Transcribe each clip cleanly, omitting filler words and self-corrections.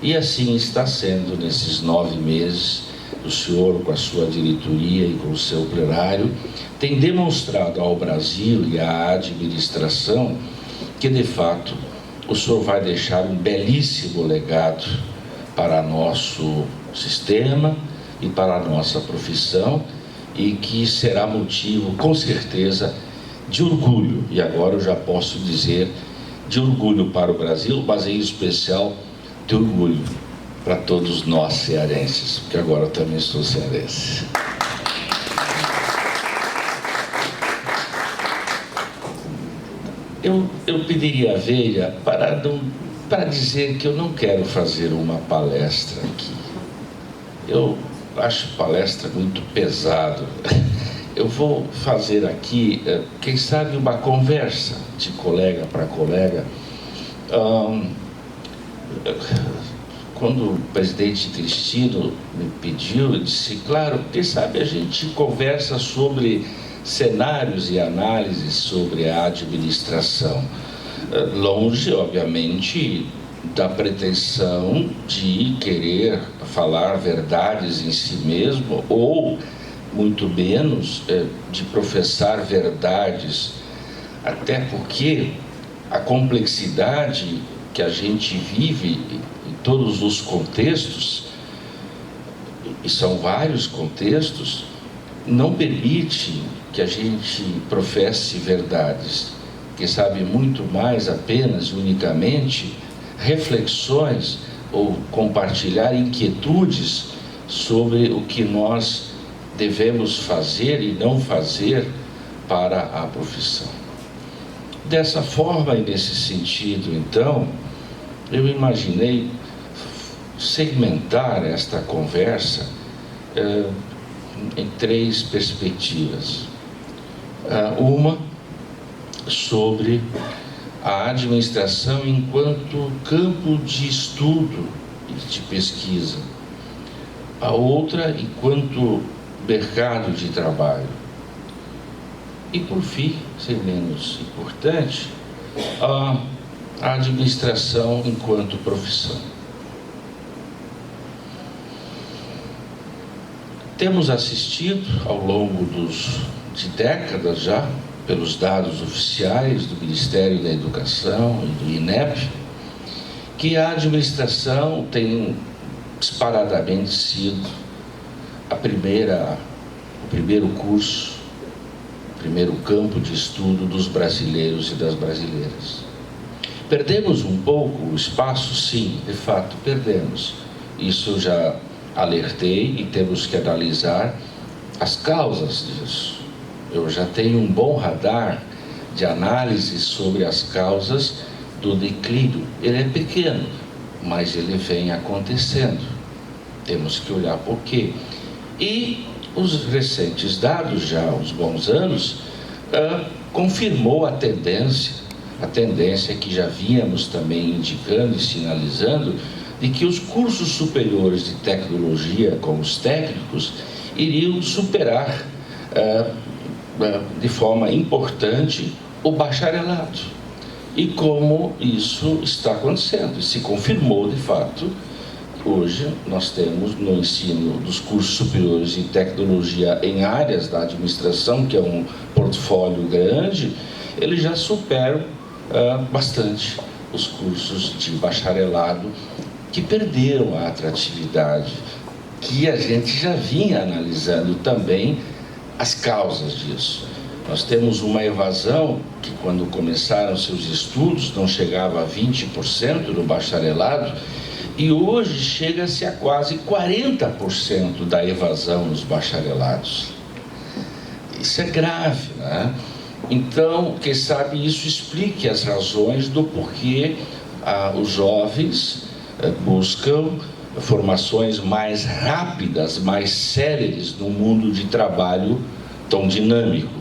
E assim está sendo nesses 9 meses. O senhor, com a sua diretoria e com o seu plenário, tem demonstrado ao Brasil e à administração que, de fato, o senhor vai deixar um belíssimo legado para nosso sistema e para a nossa profissão, e que será motivo, com certeza, de orgulho. E agora eu já posso dizer de orgulho para o Brasil, mas em especial de orgulho para todos nós cearenses, porque agora eu também sou cearense. Eu pediria a Veia para dizer que eu não quero fazer uma palestra aqui. Eu acho palestra muito pesado. Eu vou fazer aqui, quem sabe, uma conversa de colega para colega. Quando o presidente Cristino me pediu, eu disse, claro, quem sabe a gente conversa sobre cenários e análises sobre a administração, longe, obviamente, da pretensão de querer falar verdades em si mesmo, ou, muito menos, de professar verdades, até porque a complexidade que a gente vive em todos os contextos, e são vários contextos, não permite que a gente professe verdades, que sabe muito mais apenas e unicamente reflexões ou compartilhar inquietudes sobre o que nós devemos fazer e não fazer para a profissão. Dessa forma e nesse sentido, então, eu imaginei segmentar esta conversa em 3 perspectivas. Uma sobre a administração enquanto campo de estudo e de pesquisa. A outra enquanto mercado de trabalho. E, por fim, sem menos importante, a administração enquanto profissão. Temos assistido, ao longo de décadas já, pelos dados oficiais do Ministério da Educação e do INEP, que a administração tem disparadamente sido o primeiro curso, o primeiro campo de estudo dos brasileiros e das brasileiras. Perdemos um pouco o espaço? Sim, de fato, perdemos. Isso eu já alertei e temos que analisar as causas disso. Eu já tenho um bom radar de análise sobre as causas do declínio. Ele é pequeno, mas ele vem acontecendo. Temos que olhar por quê. E os recentes dados, já há uns bons anos, confirmou a tendência que já vínhamos também indicando e sinalizando, de que os cursos superiores de tecnologia, como os técnicos, iriam superar de forma importante o bacharelado. E como isso está acontecendo, se confirmou de fato. Hoje nós temos no ensino dos cursos superiores de tecnologia em áreas da administração, que é um portfólio grande, eles já superam bastante os cursos de bacharelado, que perderam a atratividade, que a gente já vinha analisando também as causas disso. Nós temos uma evasão que, quando começaram seus estudos, não chegava a 20% no bacharelado, e hoje chega-se a quase 40% da evasão nos bacharelados. Isso é grave, né? Então, quem sabe isso explique as razões do porquê os jovens buscam formações mais rápidas, mais céleres no mundo de trabalho tão dinâmico.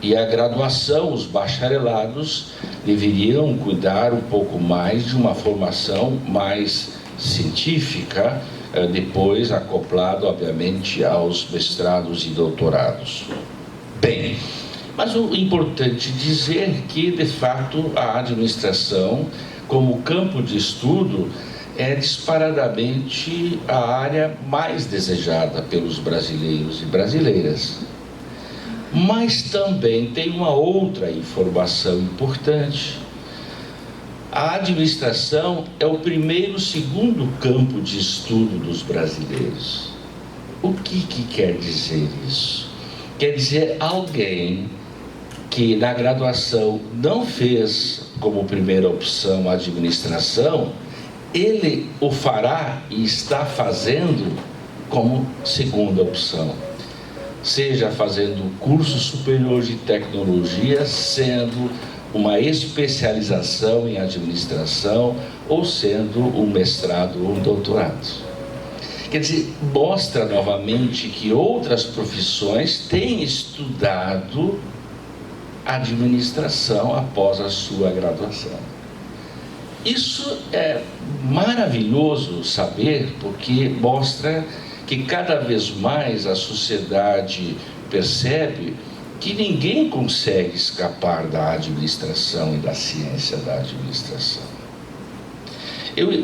E a graduação, os bacharelados, deveriam cuidar um pouco mais de uma formação mais científica, depois acoplado, obviamente, aos mestrados e doutorados. Bem, mas o importante dizer que, de fato, a administração, como campo de estudo, é disparadamente a área mais desejada pelos brasileiros e brasileiras. Mas também tem uma outra informação importante. A administração é o primeiro, segundo campo de estudo dos brasileiros. O que quer dizer isso? Quer dizer alguém que na graduação não fez como primeira opção a administração, ele o fará e está fazendo como segunda opção. Seja fazendo curso superior de tecnologia, sendo uma especialização em administração ou sendo um mestrado ou um doutorado. Quer dizer, mostra novamente que outras profissões têm estudado administração após a sua graduação. Isso é maravilhoso saber, porque mostra que cada vez mais a sociedade percebe que ninguém consegue escapar da administração e da ciência da administração.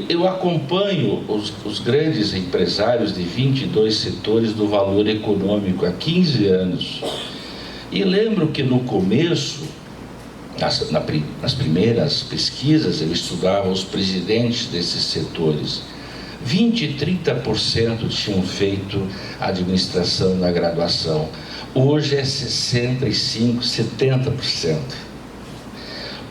Eu acompanho os grandes empresários de 22 setores do valor econômico há 15 anos. E lembro que no começo, nas primeiras pesquisas, eu estudava os presidentes desses setores. 20% e 30% tinham feito administração na graduação. Hoje é 65%, 70%.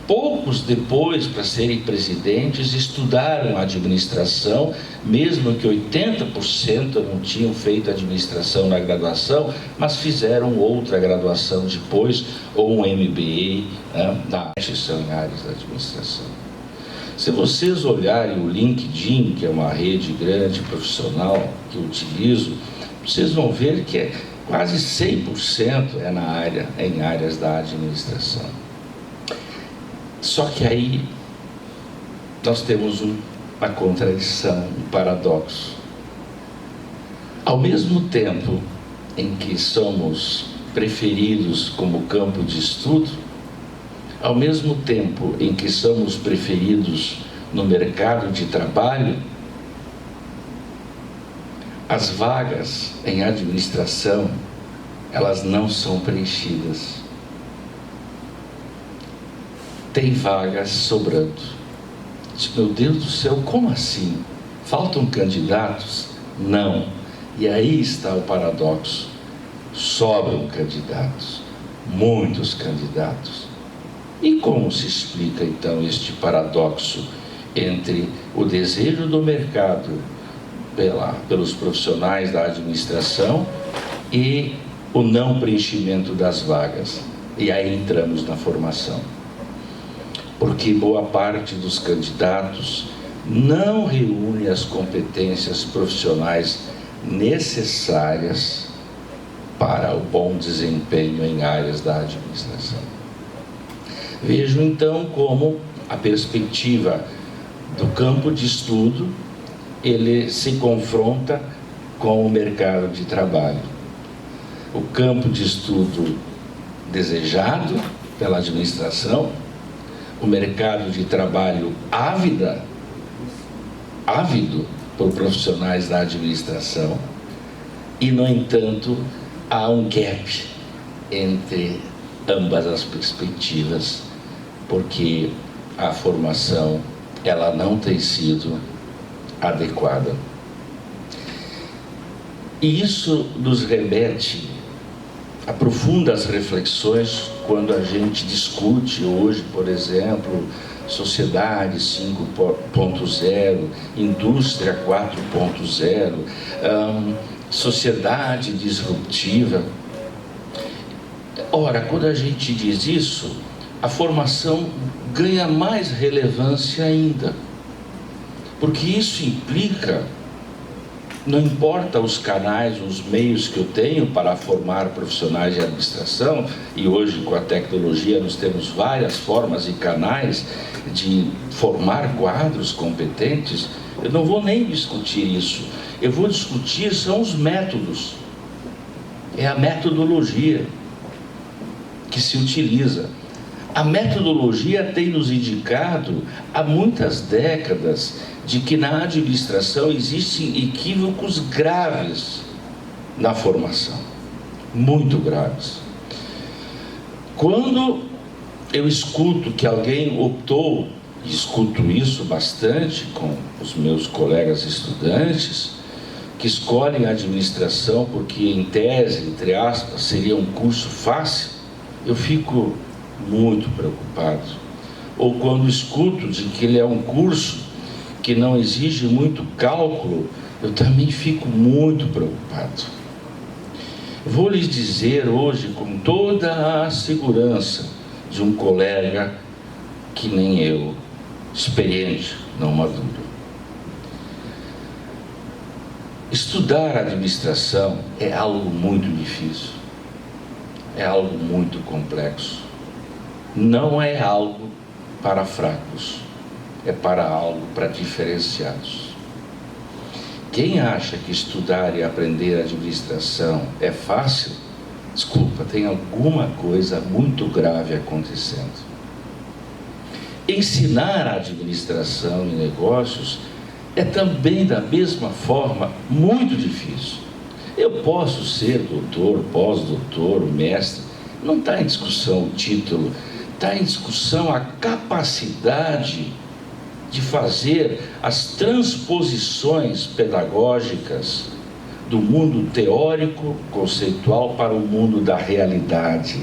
Poucos depois, para serem presidentes, estudaram administração, mesmo que 80% não tinham feito administração na graduação, mas fizeram outra graduação depois, ou um MBA, na instituição em áreas da administração. Se vocês olharem o LinkedIn, que é uma rede grande profissional que eu utilizo, vocês vão ver que quase 100% é em áreas da administração. Só que aí nós temos uma contradição, um paradoxo. Ao mesmo tempo em que somos preferidos como campo de estudo, ao mesmo tempo em que somos preferidos no mercado de trabalho, as vagas em administração, elas não são preenchidas. Tem vagas sobrando. Meu Deus do céu, como assim? Faltam candidatos? Não. E aí está o paradoxo. Sobram candidatos, muitos candidatos. E como se explica então este paradoxo entre o desejo do mercado pelos profissionais da administração e o não preenchimento das vagas? E aí entramos na formação. Porque boa parte dos candidatos não reúne as competências profissionais necessárias para o bom desempenho em áreas da administração. Vejo então como a perspectiva do campo de estudo, ele se confronta com o mercado de trabalho. O campo de estudo desejado pela administração, o mercado de trabalho ávido por profissionais da administração, e, no entanto, há um gap entre ambas as perspectivas, porque a formação ela não tem sido adequada. E isso nos remete a profundas reflexões quando a gente discute hoje, por exemplo, sociedade 5.0, indústria 4.0, sociedade disruptiva. Ora, quando a gente diz isso, a formação ganha mais relevância ainda, porque isso implica, não importa os canais, os meios que eu tenho para formar profissionais de administração, e hoje com a tecnologia nós temos várias formas e canais de formar quadros competentes, eu não vou nem discutir isso. Eu vou discutir são os métodos, é a metodologia que se utiliza. A metodologia tem nos indicado há muitas décadas de que na administração existem equívocos graves na formação, muito graves. Quando eu escuto que alguém optou, e escuto isso bastante com os meus colegas estudantes, que escolhem a administração porque, em tese, entre aspas, seria um curso fácil, eu fico muito preocupado. Ou quando escuto de que ele é um curso que não exige muito cálculo, eu também fico muito preocupado. Vou lhes dizer hoje, com toda a segurança de um colega que nem eu, experiente, não maduro. Estudar administração é algo muito difícil, é algo muito complexo. Não é algo para fracos, é para diferenciados. Quem acha que estudar e aprender administração é fácil, desculpa, tem alguma coisa muito grave acontecendo. Ensinar a administração e negócios é também, da mesma forma, muito difícil. Eu posso ser doutor, pós-doutor, mestre, não está em discussão o título, está em discussão a capacidade de fazer as transposições pedagógicas do mundo teórico, conceitual, para o mundo da realidade.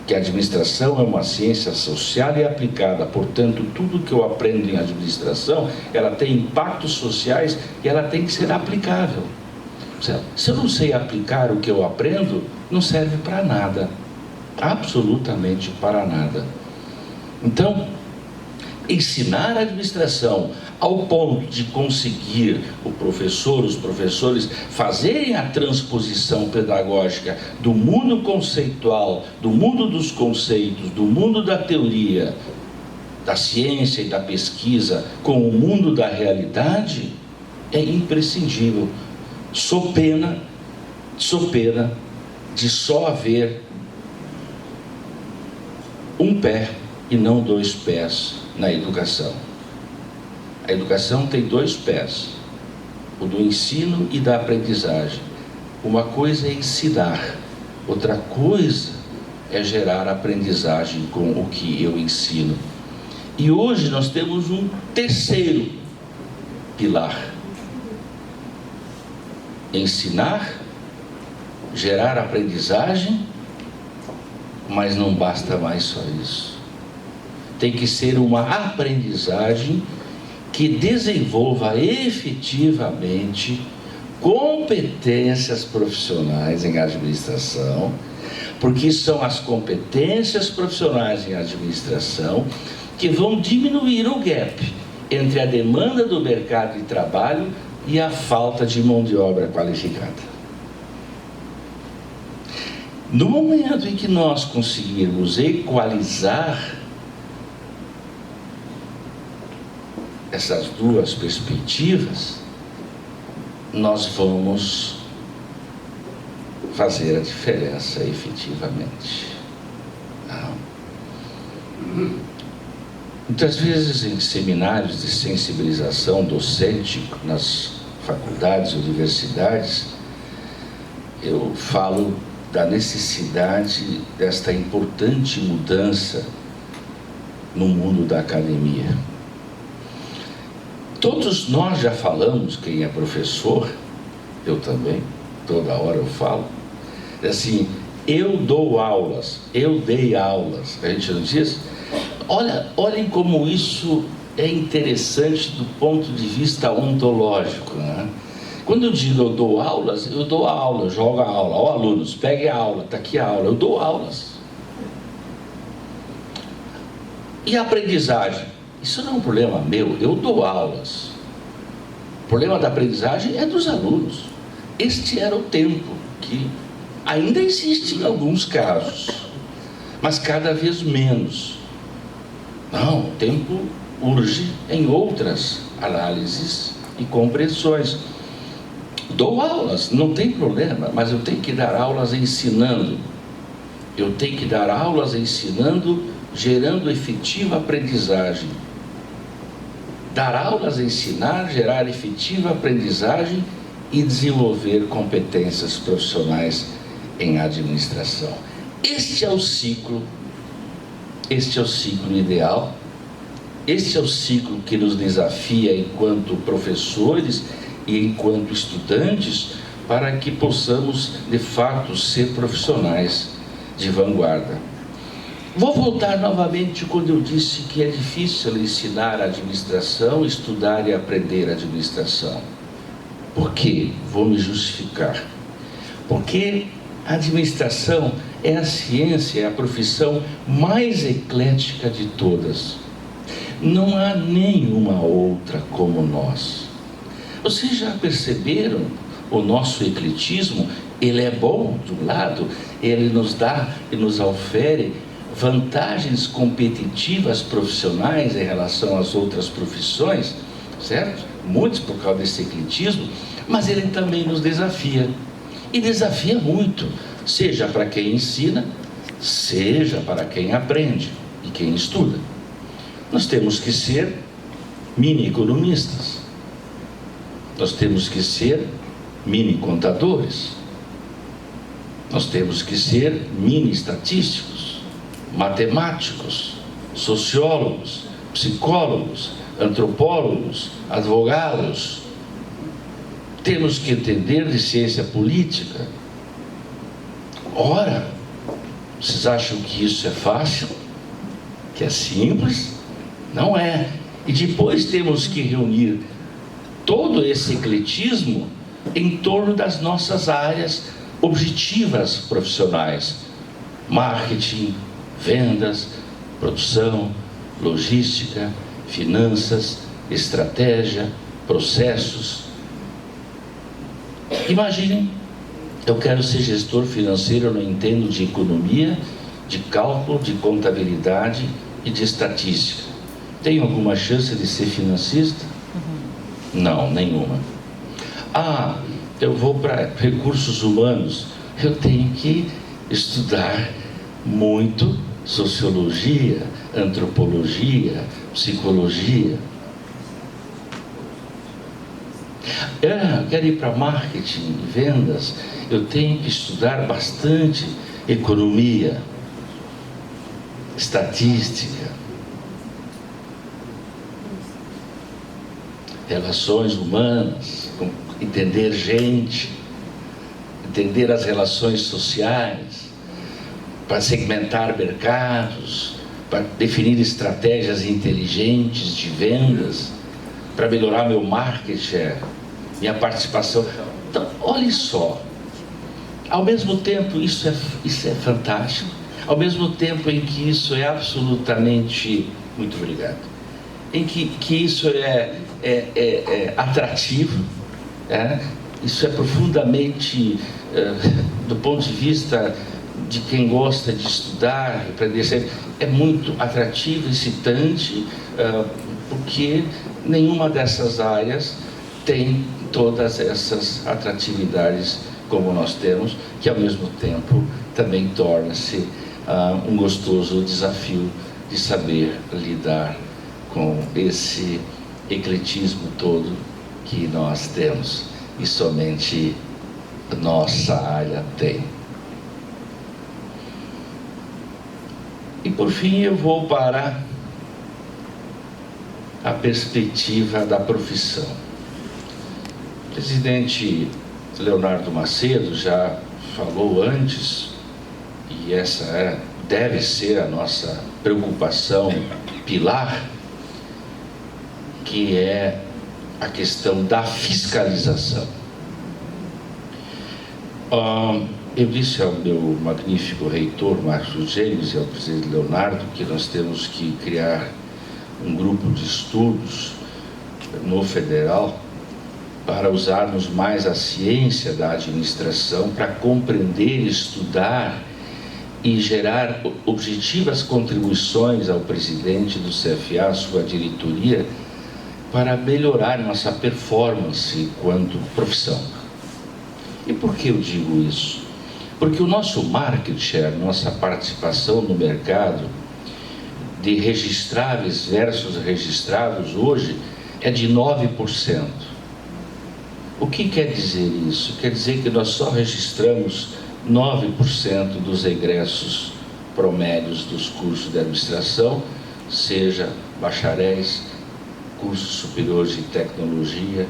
Que a administração é uma ciência social e aplicada, portanto, tudo que eu aprendo em administração, ela tem impactos sociais e ela tem que ser aplicável. Se eu não sei aplicar o que eu aprendo, não serve para nada, absolutamente para nada. Então, ensinar a administração ao ponto de conseguir os professores fazerem a transposição pedagógica do mundo conceitual, do mundo dos conceitos, do mundo da teoria, da ciência e da pesquisa com o mundo da realidade, é imprescindível. Sou pena de só haver um pé e não dois pés na educação. A educação tem dois pés, o do ensino e da aprendizagem. Uma coisa é ensinar, outra coisa é gerar aprendizagem com o que eu ensino. E hoje nós temos um terceiro pilar: ensinar, gerar aprendizagem, mas não basta mais só isso. Tem que ser uma aprendizagem que desenvolva efetivamente competências profissionais em administração, porque são as competências profissionais em administração que vão diminuir o gap entre a demanda do mercado de trabalho e a falta de mão de obra qualificada. No momento em que nós conseguirmos equalizar essas duas perspectivas, nós vamos fazer a diferença efetivamente. Muitas vezes em seminários de sensibilização docente nas faculdades e universidades, eu falo da necessidade desta importante mudança no mundo da academia. Todos nós já falamos, quem é professor, eu também, toda hora eu falo, assim, eu dou aulas, eu dei aulas, a gente não diz? Olhem como isso é interessante do ponto de vista ontológico, né? Quando eu digo eu dou aulas, eu dou a aula, eu jogo a aula, ó alunos, peguem a aula, está aqui a aula, eu dou aulas. E a aprendizagem? Isso não é um problema meu, eu dou aulas. O problema da aprendizagem é dos alunos. Este era o tempo que ainda existe em alguns casos, mas cada vez menos. Não, o tempo urge em outras análises e compreensões. Dou aulas, não tem problema, mas eu tenho que dar aulas ensinando. Eu tenho que dar aulas ensinando, gerando efetiva aprendizagem. dar aulas, ensinar, gerar efetiva aprendizagem e desenvolver competências profissionais em administração. Este é o ciclo ideal, este é o ciclo que nos desafia enquanto professores e enquanto estudantes, para que possamos, de fato, ser profissionais de vanguarda. Vou voltar novamente quando eu disse que é difícil ensinar administração, estudar e aprender administração. Por quê? Vou me justificar. Porque a administração é a ciência, é a profissão mais eclética de todas. Não há nenhuma outra como nós. Vocês já perceberam o nosso ecletismo? Ele é bom, de um lado, ele nos dá e nos ofere vantagens competitivas profissionais em relação às outras profissões, certo? Muitos por causa desse ecletismo, mas ele também nos desafia. E desafia muito, seja para quem ensina, seja para quem aprende e quem estuda. Nós temos que ser mini economistas, nós temos que ser mini contadores, nós temos que ser mini estatísticos, matemáticos, sociólogos, psicólogos, antropólogos, advogados. Temos que entender de ciência política. Ora, vocês acham que isso é fácil? Que é simples? Não é. E depois temos que reunir todo esse ecletismo em torno das nossas áreas objetivas profissionais: marketing, vendas, produção, logística, finanças, estratégia, processos. Imaginem, eu quero ser gestor financeiro, eu não entendo de economia, de cálculo, de contabilidade e de estatística. Tenho alguma chance de ser financista? Não, nenhuma. Ah, eu vou para recursos humanos, eu tenho que estudar muito sociologia, antropologia, psicologia. Eu quero ir para marketing e vendas, eu tenho que estudar bastante economia, estatística, relações humanas, entender gente, entender as relações sociais, para segmentar mercados, para definir estratégias inteligentes de vendas, para melhorar meu market share, minha participação. Então, olhe só, ao mesmo tempo isso é fantástico, ao mesmo tempo em que isso é absolutamente, muito obrigado, em que isso é atrativo, isso é profundamente, do ponto de vista de quem gosta de estudar, aprender, é muito atrativo, excitante, porque nenhuma dessas áreas tem todas essas atratividades como nós temos, que ao mesmo tempo também torna-se um gostoso desafio de saber lidar com esse ecletismo todo que nós temos e somente nossa área tem. E por fim eu vou para a perspectiva da profissão. O presidente Leonardo Macedo já falou antes, e essa deve ser a nossa preocupação pilar, que é a questão da fiscalização. Eu disse ao meu magnífico reitor, Marcos Gêmeos, e ao presidente Leonardo, que nós temos que criar um grupo de estudos no federal para usarmos mais a ciência da administração para compreender, estudar e gerar objetivas contribuições ao presidente do CFA, sua diretoria, para melhorar nossa performance enquanto profissão. E por que eu digo isso? Porque o nosso market share, nossa participação no mercado de registráveis versus registrados hoje, é de 9%. O que quer dizer isso? Quer dizer que nós só registramos 9% dos egressos promédios dos cursos de administração, seja bacharéis, cursos superiores de tecnologia,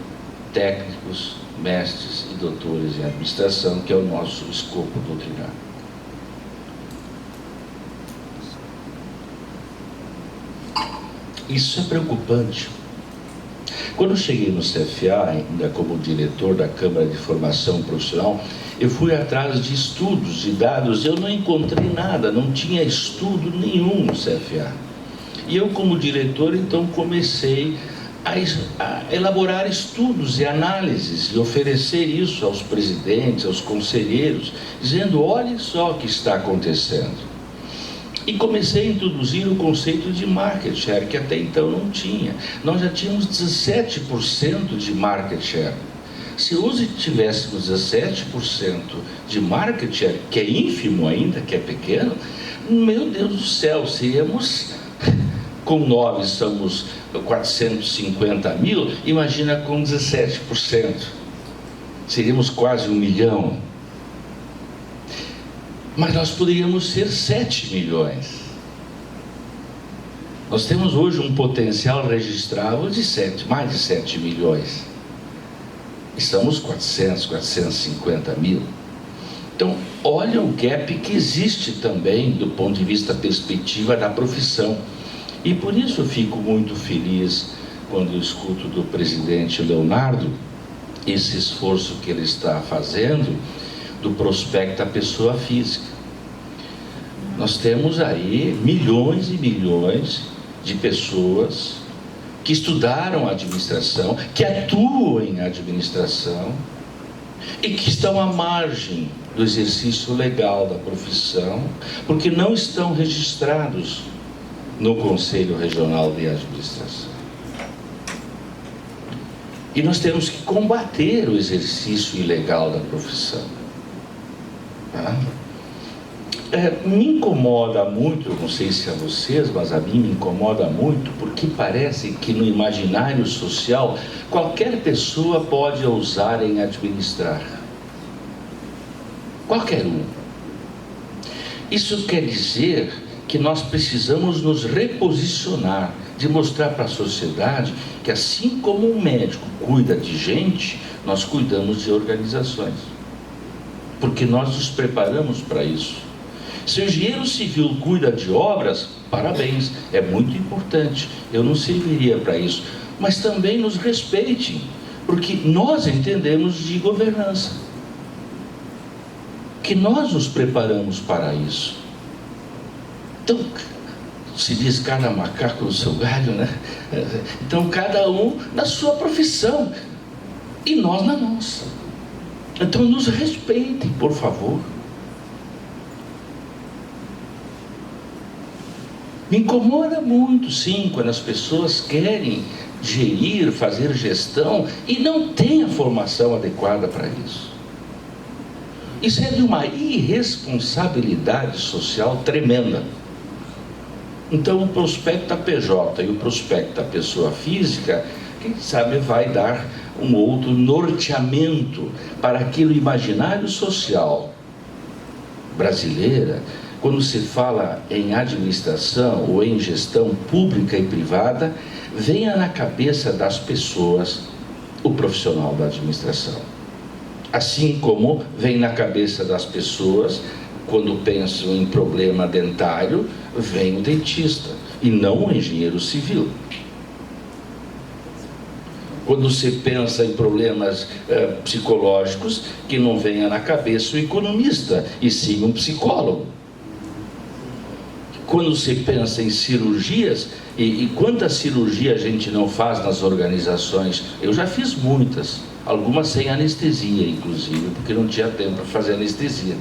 técnicos, mestres e doutores em administração, que é o nosso escopo doutrinário. Isso é preocupante. Quando eu cheguei no CFA, ainda como diretor da Câmara de Formação Profissional, eu fui atrás de estudos, de dados, eu não encontrei nada, não tinha estudo nenhum no CFA. E eu, como diretor, então comecei a elaborar estudos e análises e oferecer isso aos presidentes, aos conselheiros, dizendo: olha só o que está acontecendo. E comecei a introduzir o conceito de market share, que até então não tinha. Nós já tínhamos 17% de market share. Se hoje tivéssemos 17% de market share, que é ínfimo ainda, que é pequeno, meu Deus do céu, seríamos, com 9 somos 450 mil, imagina com 17%. Seríamos quase 1 milhão. Mas nós poderíamos ser 7 milhões. Nós temos hoje um potencial registrável de mais de 7 milhões. Estamos 450 mil. Então, olha o gap que existe também do ponto de vista da perspectiva da profissão. E por isso eu fico muito feliz quando eu escuto do presidente Leonardo esse esforço que ele está fazendo do prospecto à pessoa física. Nós temos aí milhões e milhões de pessoas que estudaram administração, que atuam em administração e que estão à margem do exercício legal da profissão, porque não estão registrados no Conselho Regional de Administração. E nós temos que combater o exercício ilegal da profissão. Me incomoda muito, não sei se a vocês, mas a mim me incomoda muito, porque parece que no imaginário social qualquer pessoa pode ousar em administrar. Qualquer um. Isso quer dizer que nós precisamos nos reposicionar, de mostrar para a sociedade que assim como um médico cuida de gente, nós cuidamos de organizações. Porque nós nos preparamos para isso. Se o engenheiro civil cuida de obras, parabéns, é muito importante, eu não serviria para isso. Mas também nos respeitem, porque nós entendemos de governança, que nós nos preparamos para isso. Então, se diz cada macaco no seu galho, né? Então, cada um na sua profissão, e nós na nossa. Então, nos respeitem, por favor. Me incomoda muito, sim, quando as pessoas querem gerir, fazer gestão e não têm a formação adequada para isso. Isso é de uma irresponsabilidade social tremenda. Então, o prospecto da PJ e o prospecto da pessoa física, quem sabe vai dar um outro norteamento para aquele imaginário social brasileira. Quando se fala em administração ou em gestão pública e privada, venha na cabeça das pessoas o profissional da administração. Assim como vem na cabeça das pessoas, quando pensam em problema dentário, vem o dentista e não o engenheiro civil. Quando se pensa em problemas psicológicos, que não venha na cabeça o economista, e sim um psicólogo. Quando se pensa em cirurgias, e quantas cirurgias a gente não faz nas organizações? Eu já fiz muitas, algumas sem anestesia, inclusive, porque não tinha tempo para fazer anestesia.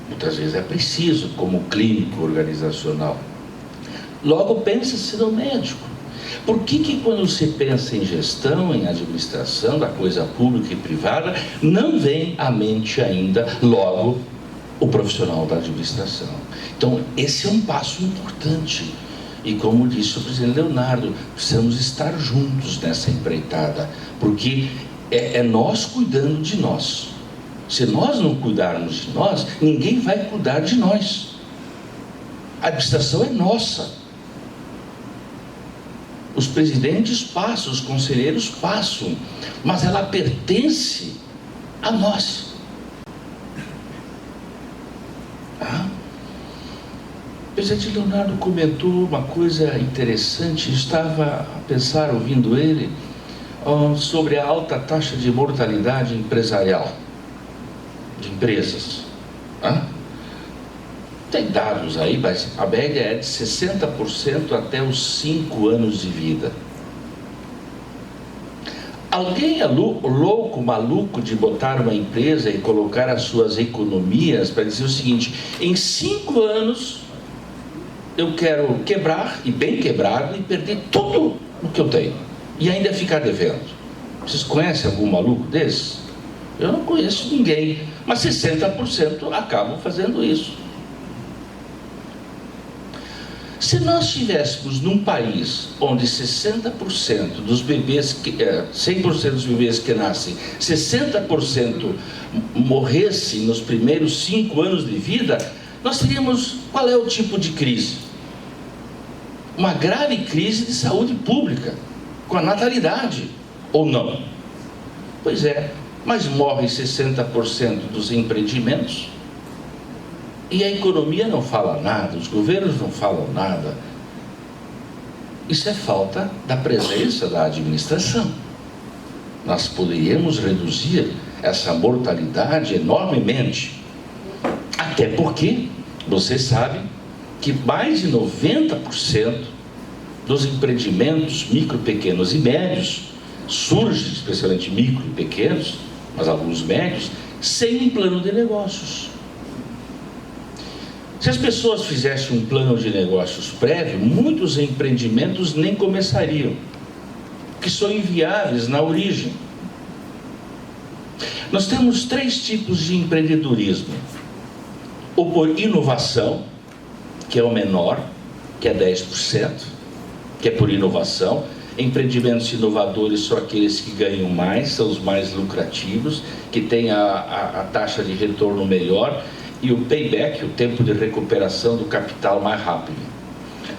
Muitas vezes é preciso, como clínico organizacional. Logo pensa-se no médico. Por que quando se pensa em gestão, em administração, da coisa pública e privada, não vem à mente ainda, logo, o profissional da administração? Então, esse é um passo importante. E como disse o presidente Leonardo, precisamos estar juntos nessa empreitada, porque é nós cuidando de nós. Se nós não cuidarmos de nós, ninguém vai cuidar de nós. A administração é nossa. Os presidentes passam, os conselheiros passam, mas ela pertence a nós. O presidente Leonardo comentou uma coisa interessante. Eu estava a pensar, ouvindo ele, sobre a alta taxa de mortalidade empresarial de empresas. Tem dados aí, mas a média é de 60% até os 5 anos de vida. Alguém é louco, maluco de botar uma empresa e colocar as suas economias para dizer o seguinte: em 5 anos eu quero quebrar, e bem quebrado, e perder tudo o que eu tenho, e ainda ficar devendo. Vocês conhecem algum maluco desses? Eu não conheço ninguém, mas 60% acabam fazendo isso. Se nós estivéssemos num país onde 60% dos bebês, 100% dos bebês que nascem, 60% morressem nos primeiros 5 anos de vida, nós teríamos, qual é o tipo de crise? Uma grave crise de saúde pública, com a natalidade, ou não? Pois é, mas morrem 60% dos empreendimentos, e a economia não fala nada, os governos não falam nada. Isso é falta da presença da administração. Nós poderíamos reduzir essa mortalidade enormemente. Até porque, vocês sabem, que mais de 90% dos empreendimentos micro, pequenos e médios surgem, especialmente micro e pequenos, mas alguns médios, sem um plano de negócios. Se as pessoas fizessem um plano de negócios prévio, muitos empreendimentos nem começariam, que são inviáveis na origem. Nós temos 3 tipos de empreendedorismo: o por inovação, que é o menor, que é 10%, que é por inovação. Empreendimentos inovadores são aqueles que ganham mais, são os mais lucrativos, que têm a taxa de retorno melhor e o payback, o tempo de recuperação do capital, mais rápido.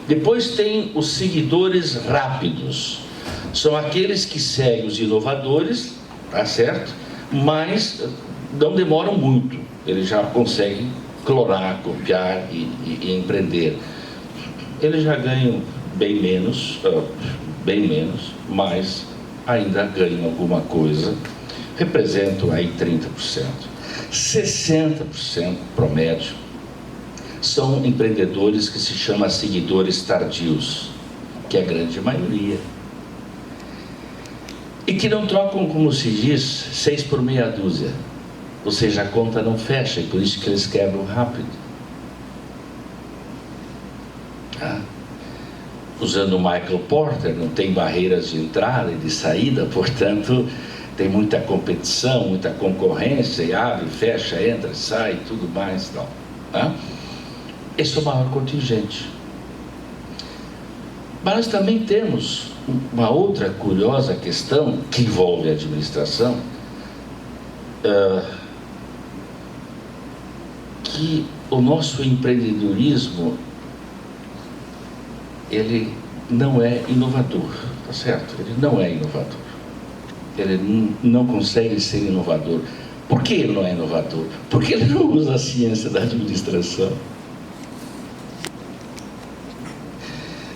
Depois tem os seguidores rápidos, são aqueles que seguem os inovadores, tá certo? Mas não demoram muito, eles já conseguem clonar, copiar e empreender. Eles já ganham bem menos, mas ainda ganham alguma coisa, representam aí 30%. 60% promédio são empreendedores que se chamam seguidores tardios, que é a grande maioria, e que não trocam, como se diz, 6 por meia dúzia, ou seja, a conta não fecha, e por isso que eles quebram rápido. Usando o Michael Porter, não tem barreiras de entrada e de saída, portanto tem muita competição, muita concorrência, e abre, fecha, entra, sai, tudo mais, não. Esse é o maior contingente. Mas nós também temos uma outra curiosa questão que envolve a administração, que o nosso empreendedorismo, ele não é inovador, tá certo? Ele não é inovador. Ele não consegue ser inovador. Por que ele não é inovador? Porque ele não usa a ciência da administração.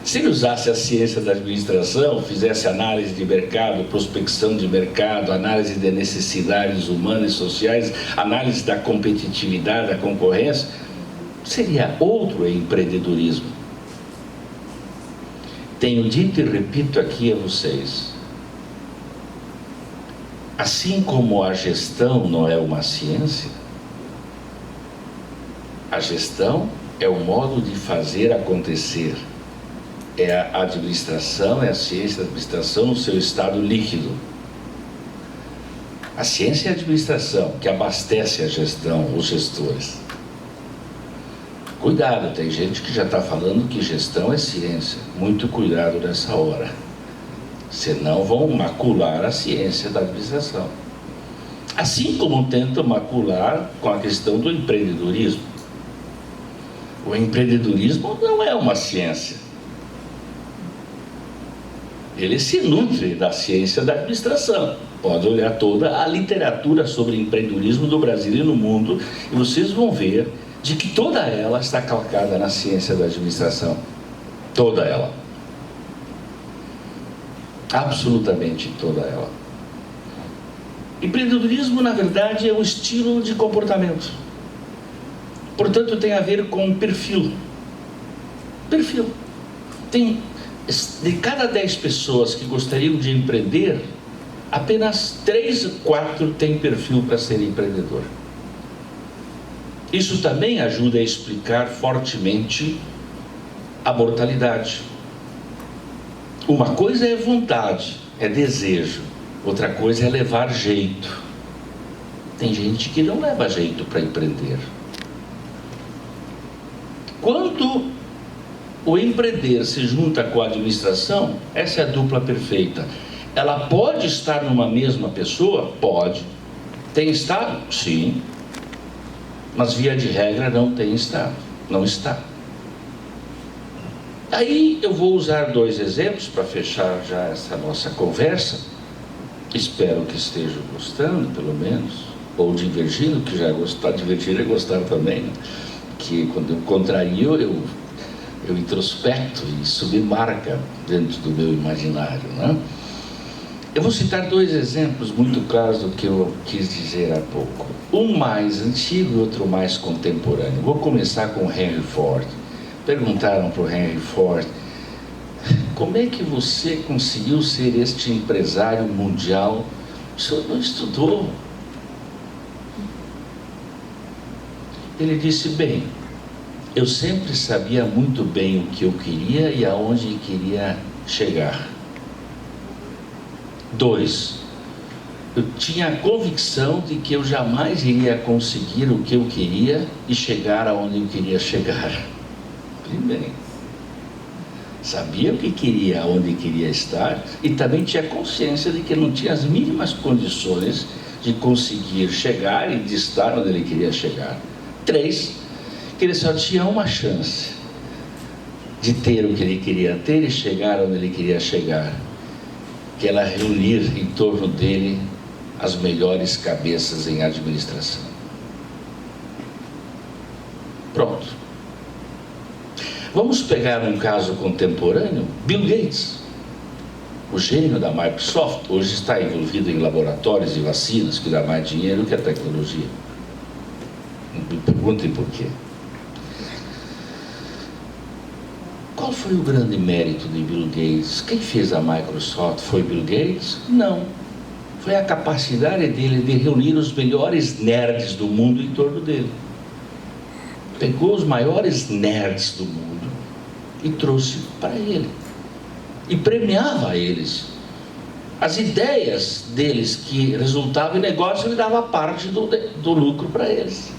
Se ele usasse a ciência da administração, fizesse análise de mercado, prospecção de mercado, análise de necessidades humanas e sociais, análise da competitividade, da concorrência, seria outro empreendedorismo. Tenho dito e repito aqui a vocês, assim como a gestão não é uma ciência, a gestão é o modo de fazer acontecer. É a administração, é a ciência da administração no seu estado líquido. A ciência é a administração que abastece a gestão, os gestores. Cuidado, tem gente que já está falando que gestão é ciência. Muito cuidado nessa hora. Senão vão macular a ciência da administração. Assim como tentam macular com a questão do empreendedorismo. O empreendedorismo não é uma ciência. Ele se nutre da ciência da administração. Pode olhar toda a literatura sobre empreendedorismo do Brasil e no mundo e vocês vão ver de que toda ela está calcada na ciência da administração. Toda ela. Absolutamente toda ela. Empreendedorismo, na verdade, é um estilo de comportamento. Portanto, tem a ver com perfil. Perfil. Tem, de cada 10 pessoas que gostariam de empreender, apenas 3 ou 4 têm perfil para ser empreendedor. Isso também ajuda a explicar fortemente a mortalidade. Uma coisa é vontade, é desejo. Outra coisa é levar jeito. Tem gente que não leva jeito para empreender. Quando o empreender se junta com a administração, essa é a dupla perfeita. Ela pode estar numa mesma pessoa? Pode. Tem estado? Sim. Mas via de regra não tem estado. Não está. Aí eu vou usar 2 exemplos para fechar já essa nossa conversa. Espero que estejam gostando, pelo menos, ou divergindo, que já gostar, divergir é gostar também, né? Que quando eu contrario, eu introspecto e submarca dentro do meu imaginário, né? Eu vou citar 2 exemplos muito claros do que eu quis dizer há pouco. Um mais antigo e outro mais contemporâneo. Vou começar com Henry Ford. Perguntaram para o Henry Ford: como é que você conseguiu ser este empresário mundial? O senhor não estudou. Ele disse: bem, eu sempre sabia muito bem o que eu queria e aonde queria chegar. 2, eu tinha a convicção de que eu jamais iria conseguir o que eu queria e chegar aonde eu queria chegar. Bem, sabia o que queria, aonde queria estar, e também tinha consciência de que não tinha as mínimas condições de conseguir chegar e de estar onde ele queria chegar. 3, que ele só tinha uma chance de ter o que ele queria ter e chegar onde ele queria chegar, que era reunir em torno dele as melhores cabeças em administração. Pronto. Vamos pegar um caso contemporâneo. Bill Gates, o gênio da Microsoft, hoje está envolvido em laboratórios e vacinas, que dá mais dinheiro que a tecnologia. Me perguntem por quê. Qual foi o grande mérito de Bill Gates? Quem fez a Microsoft foi Bill Gates? Não. Foi a capacidade dele de reunir os melhores nerds do mundo em torno dele. Pegou os maiores nerds do mundo e trouxe para ele. E premiava eles. As ideias deles que resultavam em negócio, ele dava parte do lucro para eles.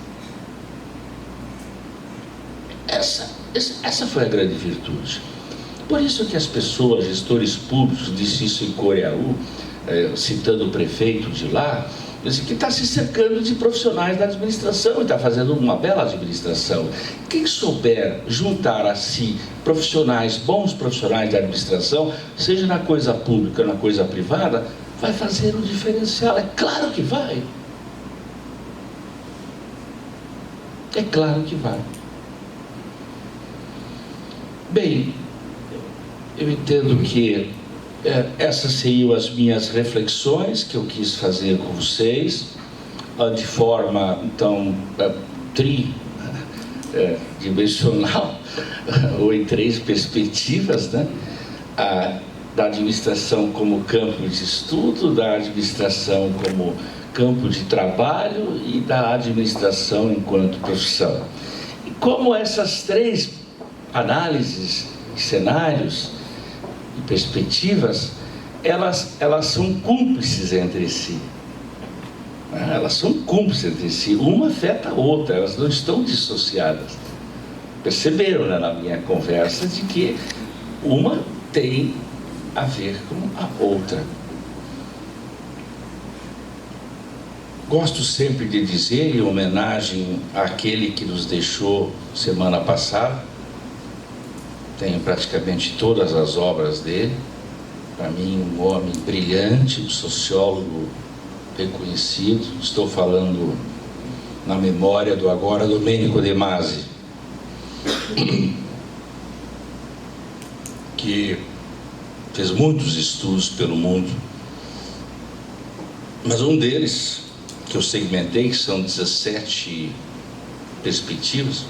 Essa foi a grande virtude. Por isso que as pessoas, gestores públicos, disse isso em Coreaú, citando o prefeito de lá, disse que está se cercando de profissionais da administração e está fazendo uma bela administração. Quem souber juntar a si profissionais, bons profissionais da administração, seja na coisa pública ou na coisa privada, vai fazer um diferencial. É claro que vai. É claro que vai. Bem, eu entendo que essas seriam as minhas reflexões que eu quis fazer com vocês, de forma, então, tridimensional, ou em 3 perspectivas, né? Da administração como campo de estudo, da administração como campo de trabalho e da administração enquanto profissão. E como essas 3 análises, cenários e perspectivas, elas são cúmplices entre si. Elas são cúmplices entre si, uma afeta a outra, elas não estão dissociadas. perceberam, né, na minha conversa, de que uma tem a ver com a outra. Gosto sempre de dizer, em homenagem àquele que nos deixou semana passada, tenho praticamente todas as obras dele, para mim um homem brilhante, um sociólogo reconhecido, estou falando na memória do agora Domenico De Masi, que fez muitos estudos pelo mundo, mas um deles, que eu segmentei, que são 17 perspectivas,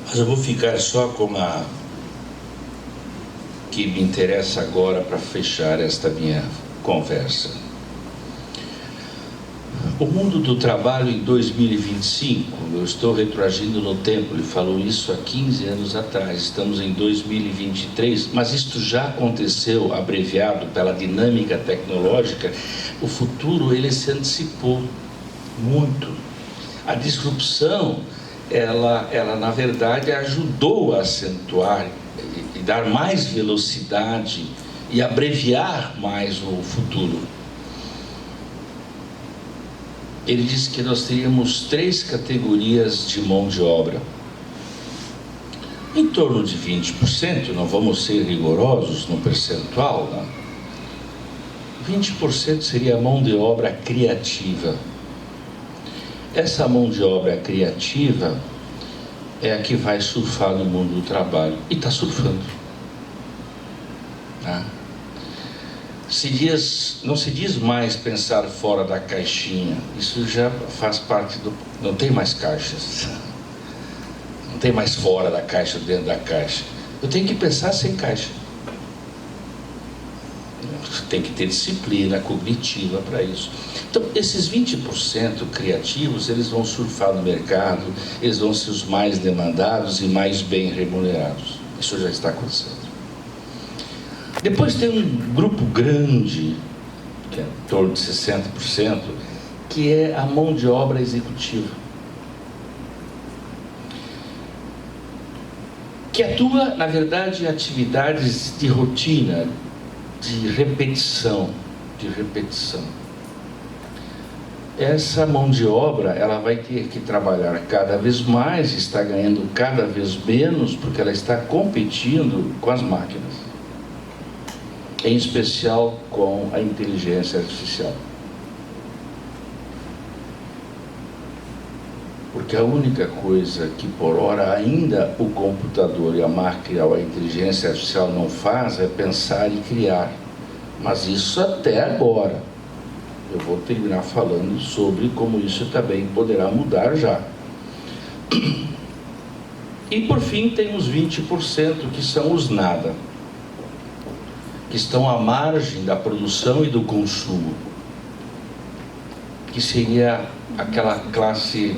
mas eu vou ficar só com a que me interessa agora para fechar esta minha conversa. O mundo do trabalho em 2025, eu estou retroagindo no tempo, ele falou isso há 15 anos atrás, estamos em 2023, mas isto já aconteceu, abreviado pela dinâmica tecnológica. O futuro, ele se antecipou muito. A disrupção, ela na verdade ajudou a acentuar e dar mais velocidade e abreviar mais o futuro. Ele disse que nós teríamos 3 categorias de mão de obra. Em torno de 20%, não vamos ser rigorosos no percentual, né? 20% seria a mão de obra criativa. Essa mão de obra criativa é a que vai surfar no mundo do trabalho. E está surfando. Tá? Não se diz mais pensar fora da caixinha. Isso já faz parte do... Não tem mais caixas. Não tem mais fora da caixa, dentro da caixa. Eu tenho que pensar sem caixa. Tem que ter disciplina cognitiva para isso. Então, esses 20% criativos, eles vão surfar no mercado, eles vão ser os mais demandados e mais bem remunerados. Isso já está acontecendo. Depois tem um grupo grande, que é em torno de 60%, que é a mão de obra executiva, que atua, na verdade, em atividades de rotina, de repetição. Essa mão de obra, ela vai ter que trabalhar cada vez mais, está ganhando cada vez menos, porque ela está competindo com as máquinas, em especial com a inteligência artificial. Porque a única coisa que por hora ainda o computador e a máquina ou a inteligência artificial não faz é pensar e criar. Mas isso até agora. Eu vou terminar falando sobre como isso também poderá mudar já. E por fim tem os 20% que são os nada, que estão à margem da produção e do consumo, que seria aquela classe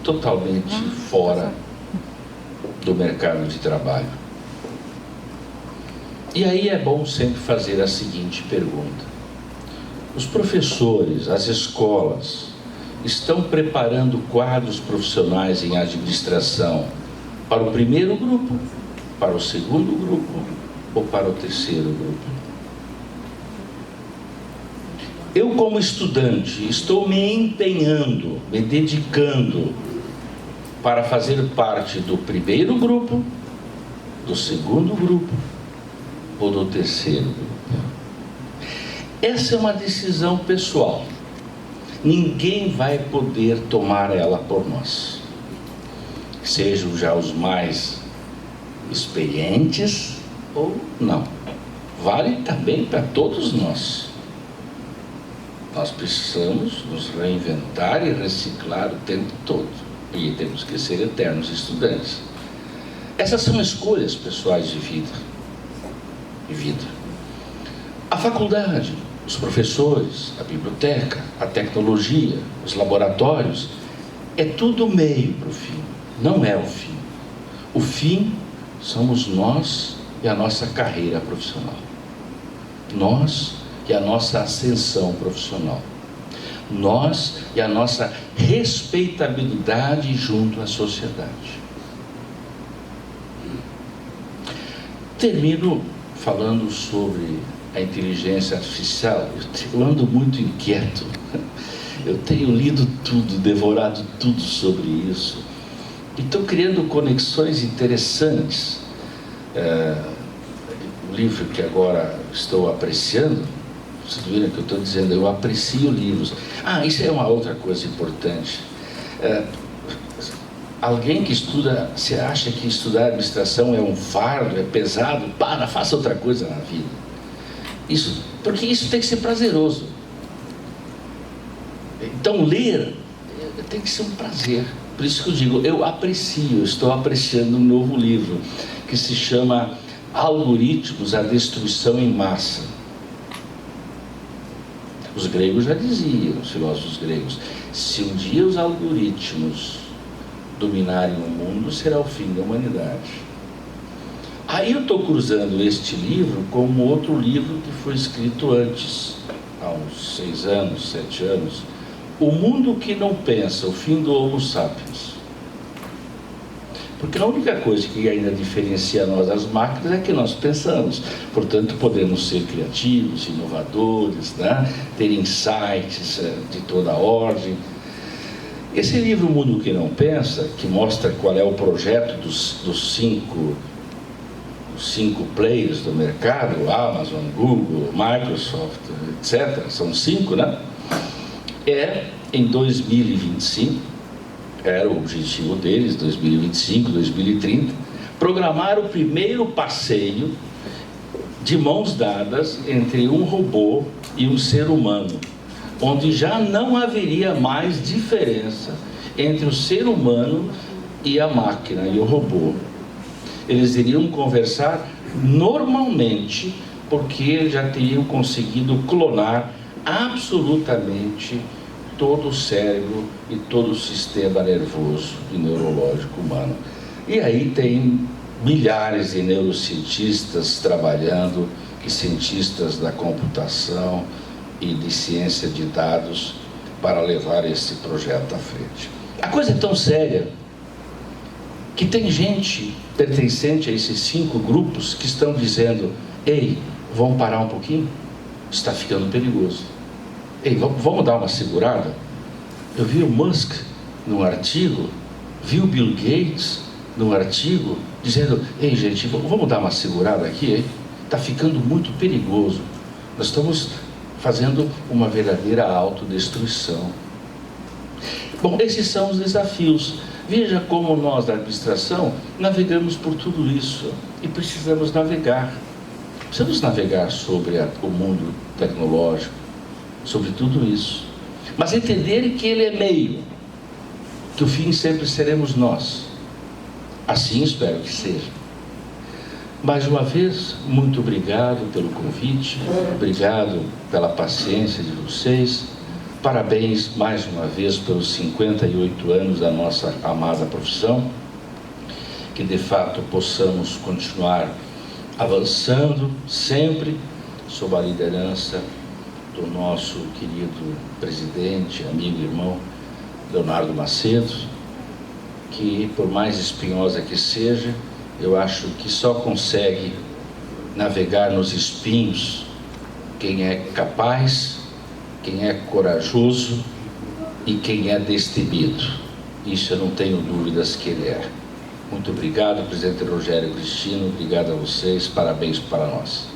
totalmente fora do mercado de trabalho. E aí é bom sempre fazer a seguinte pergunta: os professores, as escolas, estão preparando quadros profissionais em administração para o primeiro grupo, para o segundo grupo ou para o terceiro grupo? Eu, como estudante, estou me empenhando, me dedicando para fazer parte do primeiro grupo, do segundo grupo ou do terceiro grupo? Essa é uma decisão pessoal. Ninguém vai poder tomar ela por nós. Sejam já os mais experientes ou não. Vale também para todos nós. Nós precisamos nos reinventar e reciclar o tempo todo. E temos que ser eternos estudantes. Essas são escolhas pessoais de vida. A faculdade, os professores, a biblioteca, a tecnologia, os laboratórios, é tudo meio para o fim, não é o fim. O fim somos nós e a nossa carreira profissional. Nós e a nossa ascensão profissional. nós e a nossa respeitabilidade junto à sociedade. Termino falando sobre a inteligência artificial. Eu ando muito inquieto. Eu tenho lido tudo, devorado tudo sobre isso. E estou criando conexões interessantes. O livro que agora estou apreciando, vocês viram que eu estou dizendo, eu aprecio livros. Isso é uma outra coisa importante. Alguém que estuda, você acha que estudar administração é um fardo, é pesado? Faça outra coisa na vida. Porque isso tem que ser prazeroso. Então, ler tem que ser um prazer. Por isso que eu digo, eu estou apreciando um novo livro, que se chama Algoritmos, a Destruição em Massa. Os gregos já diziam, os filósofos gregos, se um dia os algoritmos dominarem o mundo, será o fim da humanidade. Aí eu estou cruzando este livro com um outro livro que foi escrito antes, há uns 6 anos, 7 anos, O Mundo que Não Pensa, o Fim do Homo Sapiens. Porque a única coisa que ainda diferencia nós das máquinas é que nós pensamos. Portanto, podemos ser criativos, inovadores, né? Ter insights de toda a ordem. Esse livro, O Mundo que Não Pensa, que mostra qual é o projeto dos cinco players do mercado, Amazon, Google, Microsoft, etc., são 5, né? Em 2025, era o objetivo deles, 2025, 2030, programar o primeiro passeio de mãos dadas entre um robô e um ser humano, onde já não haveria mais diferença entre o ser humano e a máquina e o robô. Eles iriam conversar normalmente, porque já teriam conseguido clonar absolutamente todo o cérebro e todo o sistema nervoso e neurológico humano. E aí tem milhares de neurocientistas trabalhando, e cientistas da computação e de ciência de dados para levar esse projeto à frente. A coisa é tão séria que tem gente pertencente a esses 5 grupos que estão dizendo: ei, vamos parar um pouquinho? Está ficando perigoso. Ei, vamos dar uma segurada? Eu vi o Musk num artigo, vi o Bill Gates num artigo, dizendo: ei, gente, vamos dar uma segurada aqui, hein? Está ficando muito perigoso. Nós estamos fazendo uma verdadeira autodestruição. Bom, esses são os desafios. Veja como nós, da administração, navegamos por tudo isso. E precisamos navegar. Precisamos navegar sobre o mundo tecnológico, sobre tudo isso. Mas entender que ele é meio, que o fim sempre seremos nós. Assim espero que seja. Mais uma vez, muito obrigado pelo convite, obrigado pela paciência de vocês. Parabéns mais uma vez pelos 58 anos da nossa amada profissão. Que de fato possamos continuar avançando sempre sob a liderança do nosso querido presidente, amigo e irmão Leonardo Macedo, que por mais espinhosa que seja, eu acho que só consegue navegar nos espinhos quem é capaz, quem é corajoso e quem é destemido. Isso eu não tenho dúvidas que ele é. Muito obrigado, presidente Rogério Cristino, obrigado a vocês, parabéns para nós.